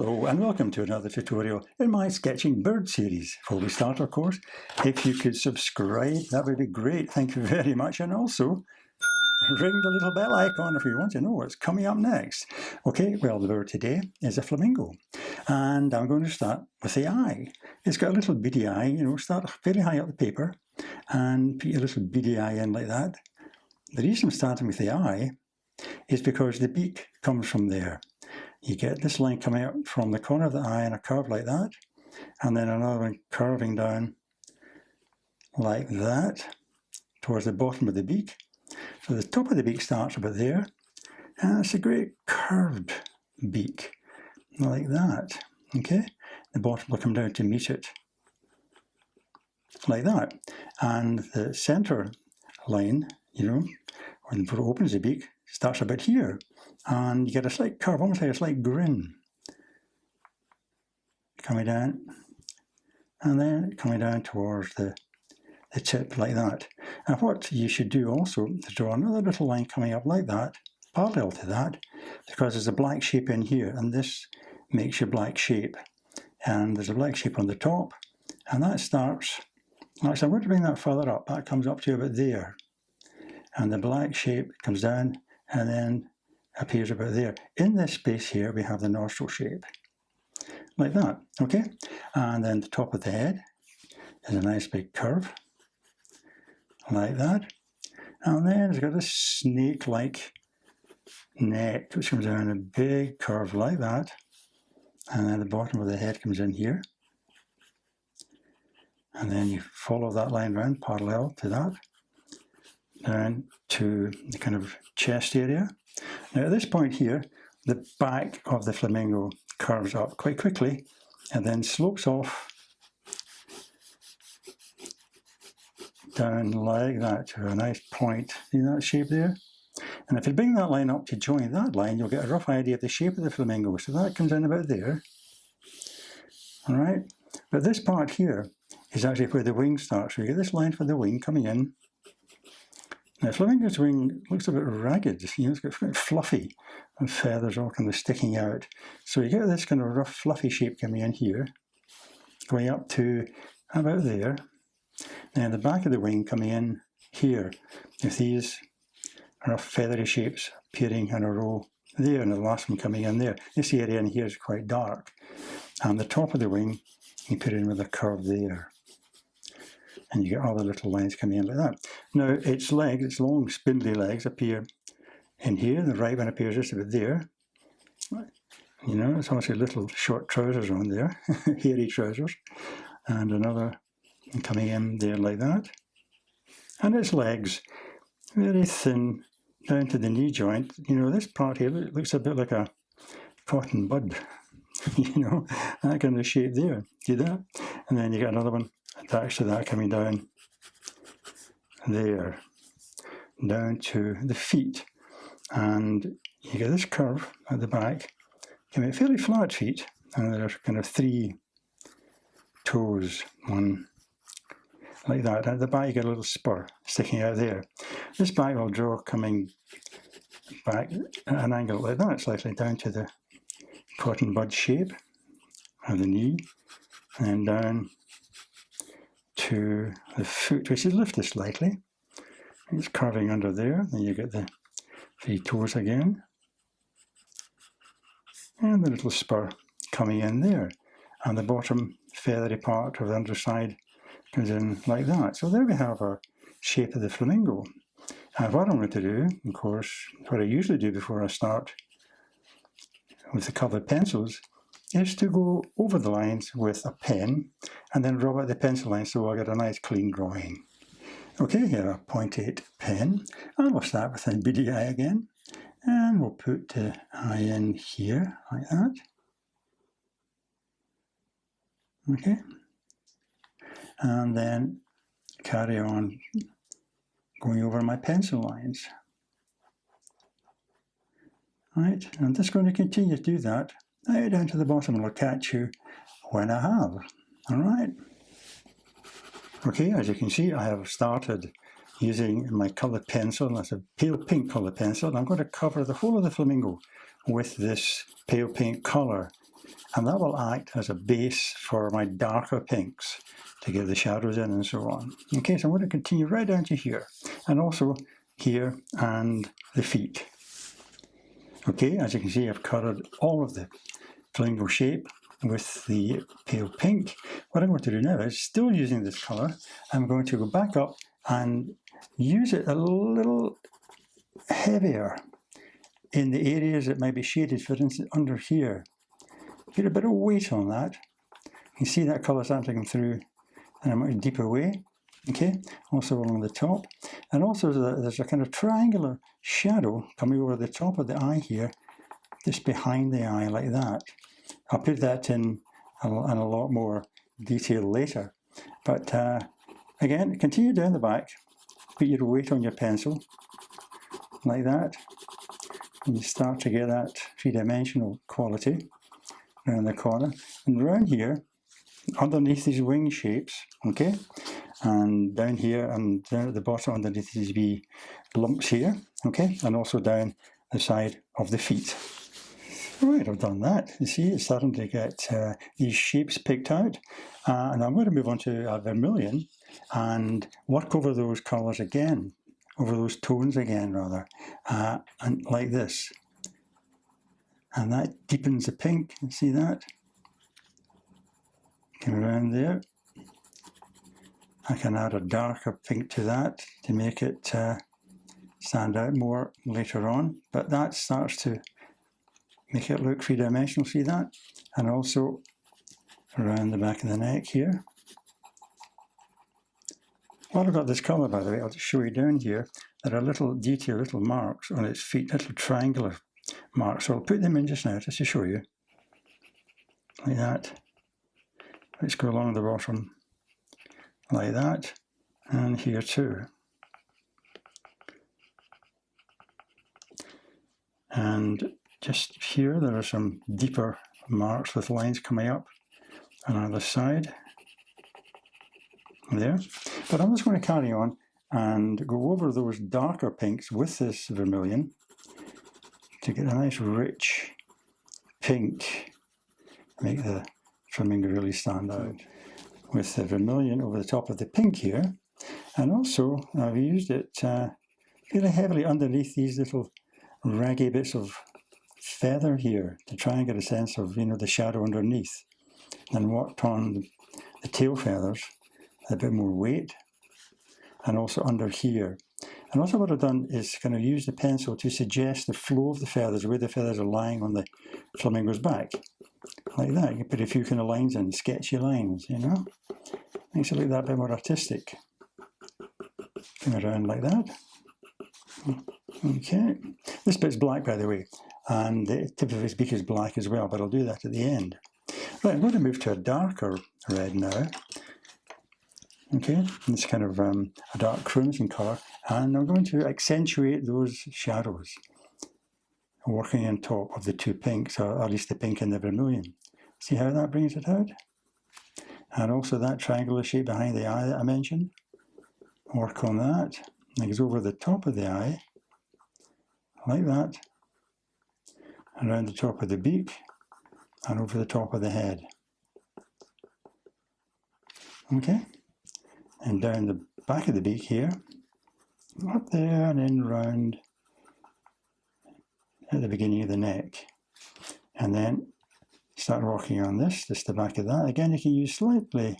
Hello and welcome to another tutorial in my Sketching Bird series. Before we start, of course, if you could subscribe, that would be great. Thank you very much. And also, ring the little bell icon if you want to know what's coming up next. Okay, well, the bird today is a flamingo. And I'm going to start with the eye. It's got a little beady eye, start very high up the paper and put your little beady eye in like that. The reason I'm starting with the eye is because the beak comes from there. You get this line coming up from the corner of the eye in a curve like that, and then another one curving down like that towards the bottom of the beak. So the top of the beak starts about there, and it's a great curved beak, like that. Okay, the bottom will come down to meet it, like that. And the center line, when it opens the beak, starts about here. And you get a slight curve, almost like a slight grin, coming down, and then coming down towards the tip like that. And what you should do also is draw another little line coming up like that, parallel to that, because there's a black shape in here, and this makes your black shape. And there's a black shape on the top, and that starts, actually I'm going to bring that further up, that comes up to about there. And the black shape comes down, and then appears about there. In this space here, we have the nostril shape, like that, okay? And then the top of the head is a nice big curve, like that. And then it's got a snake-like neck, which comes down a big curve like that. And then the bottom of the head comes in here. And then you follow that line round, parallel to that, down to the kind of chest area. Now at this point here, the back of the flamingo curves up quite quickly and then slopes off down like that to a nice point. See that shape there? And if you bring that line up to join that line, you'll get a rough idea of the shape of the flamingo. So that comes in about there. All right? But this part here is actually where the wing starts. So you get this line for the wing coming in. Now, flamingo's wing looks a bit ragged, it's got quite fluffy, and feathers all kind of sticking out. So you get this kind of rough, fluffy shape coming in here, going up to about there. Then the back of the wing coming in here, with these rough, feathery shapes appearing in a row there, and the last one coming in there. This area in here is quite dark. And the top of the wing, you put in with a curve there. And you get all the little lines coming in like that. Now, its legs, its long, spindly legs appear in here. The right one appears just about there. It's obviously little short trousers on there, hairy trousers. And another coming in there like that. And its legs, very thin, down to the knee joint. This part here looks a bit like a cotton bud. That kind of shape there. See that? And then you get another one attached to that coming down there, down to the feet. And you get this curve at the back. You get fairly flat feet, and there's kind of 3 toes, one like that. At the back you get a little spur sticking out there. This back will draw coming back at an angle like that, slightly down to the cotton bud shape of the knee, and then down to the foot, which is lifted slightly. It's curving under there. Then you get the 3 toes again, and the little spur coming in there, and the bottom feathery part of the underside comes in like that. So there we have our shape of the flamingo. And what I'm going to do, of course, what I usually do before I start with the coloured pencils, is to go over the lines with a pen and then rub out the pencil line so I'll get a nice clean drawing. Okay, here a 0.8 pen, and we'll start with a beady eye again, and we'll put the eye in here like that. Okay, and then carry on going over my pencil lines. Right, I'm just going to continue to do that right down to the bottom, and I'll catch you when I have. All right. Okay, as you can see, I have started using my coloured pencil. That's a pale pink coloured pencil. And I'm going to cover the whole of the flamingo with this pale pink colour. and that will act as a base for my darker pinks to give the shadows in and so on. Okay, so I'm going to continue right down to here, and also here and the feet. Okay, as you can see, I've coloured all of the flamingo shape with the pale pink. What I'm going to do now is, still using this colour, I'm going to go back up and use it a little heavier in the areas that might be shaded. For instance, under here, get a bit of weight on that. You can see that colour starting to come through in a much deeper way. Okay, also along the top, and also there's a kind of triangular shadow coming over the top of the eye here, just behind the eye like that. I'll put that in a lot more detail later, but again, continue down the back, put your weight on your pencil like that, and you start to get that three-dimensional quality around the corner, and around here underneath these wing shapes, okay, and down here and down at the bottom underneath these wee lumps here, okay, and also down the side of the feet. Right, I've done that. You see, it's starting to get these shapes picked out, and I'm going to move on to vermilion and work over those colours again, over those tones again rather, and like this, and that deepens the pink. You see that? Come around there. I can add a darker pink to that to make it stand out more later on, but that starts to make it look three-dimensional, see that? And also around the back of the neck here. While I've got this colour, by the way, I'll just show you down here, there are little detail, little marks on its feet, little triangular marks, so I'll put them in just now, just to show you, like that. Let's go along the bottom, like that, and here too. And just here, there are some deeper marks with lines coming up on either side, there. But I'm just going to carry on and go over those darker pinks with this vermilion to get a nice rich pink, make the flamingo really stand out. With the vermilion over the top of the pink here, and also I've used it fairly heavily underneath these little raggy bits of feather here to try and get a sense of, you know, the shadow underneath, and worked on the tail feathers a bit more weight, and also under here. And also what I've done is kind of use the pencil to suggest the flow of the feathers, where the feathers are lying on the flamingo's back, like that. You can put a few kind of lines in, sketchy lines, you know, makes it look that bit more artistic. Come around like that. Okay, this bit's black, by the way, and the tip of its beak is black as well, but I'll do that at the end. Right, I'm going to move to a darker red now. Okay, it's kind of a dark crimson colour, and I'm going to accentuate those shadows, working on top of the two pinks, or at least the pink and the vermilion. See how that brings it out? And also that triangular shape behind the eye that I mentioned. Work on that. It goes over the top of the eye, like that, around the top of the beak, and over the top of the head. Okay, and down the back of the beak here, up there and in round at the beginning of the neck. And then start working on this, just the back of that. Again, you can use slightly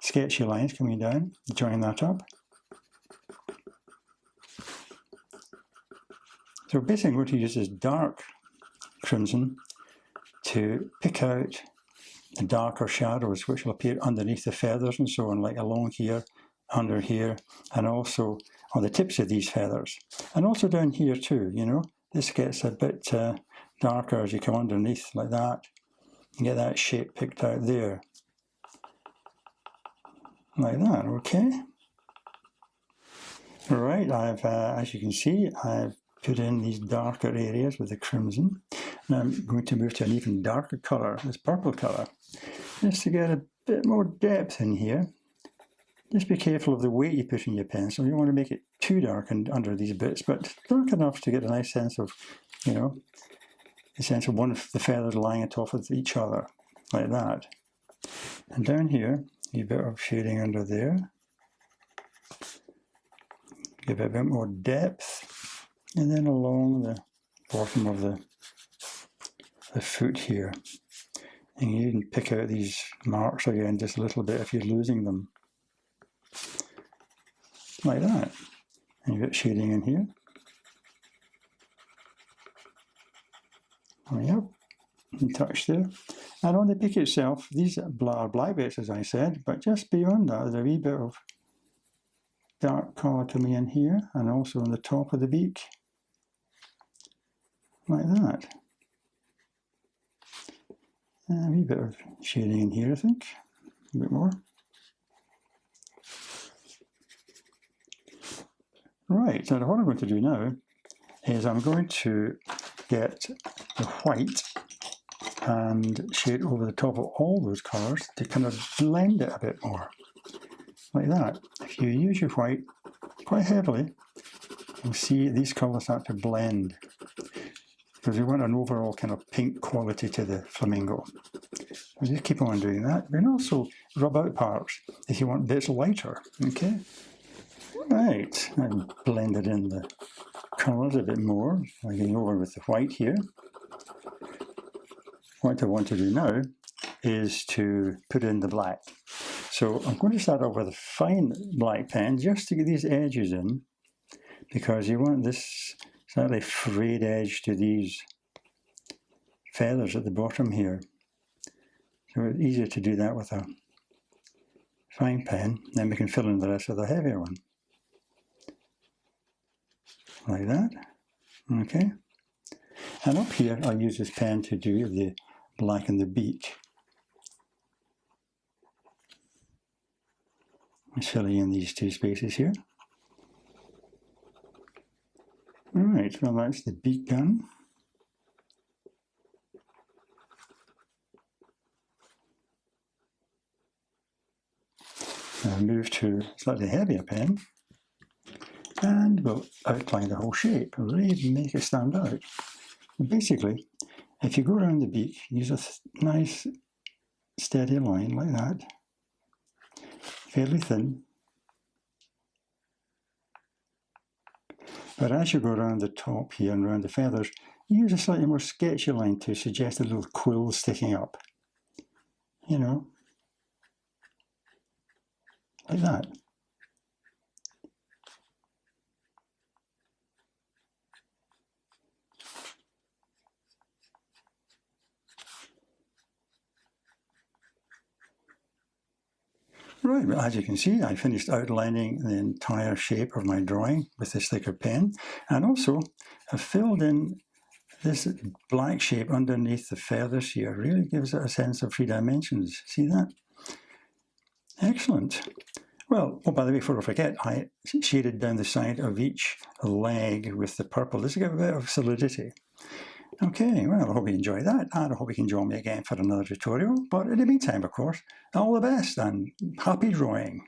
sketchy lines coming down, join that up. So basically I'm going to use this dark crimson to pick out the darker shadows which will appear underneath the feathers and so on, like along here, under here, and also on the tips of these feathers. And also down here too, you know, this gets a bit darker as you come underneath like that. You get that shape picked out there. Like that, okay? Right, I've, as you can see, I've put in these darker areas with the crimson. Now I'm going to move to an even darker colour, this purple colour, just to get a bit more depth in here. Just be careful of the weight you put in your pencil. You don't want to make it too dark and under these bits, but dark enough to get a nice sense of, you know, a sense of one of the feathers lying on top of each other. like that. And down here, a bit of shading under there. Give it a bit more depth. And then along the bottom of the foot here. And you can pick out these marks again just a little bit if you're losing them. Like that. And you've got shading in here. Yep, and touch there. And on the beak itself, these are black bits, as I said, but just beyond that, there's a wee bit of dark colour coming in here, and also on the top of the beak, like that. And a wee bit of shading in here, I think, a bit more. Right, so what I'm going to do now is I'm going to get the white and shade over the top of all those colours to kind of blend it a bit more, like that. If you use your white quite heavily, you'll see these colours start to blend, because we want an overall kind of pink quality to the flamingo. So just keep on doing that. We can also rub out parts if you want bits lighter, okay? Right, and blended in the colours a bit more. I'm going over with the white here. What I want to do now is to put in the black. So I'm going to start off with a fine black pen just to get these edges in, because you want this slightly frayed edge to these feathers at the bottom here. So it's easier to do that with a fine pen, then we can fill in the rest with a heavier one. Like that, okay. And up here, I'll use this pen to do the black in the beak. Just filling in these two spaces here. Alright, well that's the beak done. I'll move to a slightly heavier pen. And we'll outline the whole shape, really make it stand out. Basically, if you go around the beak, use a nice steady line like that, fairly thin. But as you go around the top here and around the feathers, use a slightly more sketchy line to suggest a little quill sticking up. You know, like that. Right, well, as you can see, I finished outlining the entire shape of my drawing with this thicker pen, and also I've filled in this black shape underneath the feathers here. Really gives it a sense of 3 dimensions. See that? Excellent. Well, oh, by the way, before I forget, I shaded down the side of each leg with the purple. This will give a bit of solidity. Okay, well, I hope you enjoy that, and I hope you can join me again for another tutorial. But in the meantime, of course, all the best and happy drawing.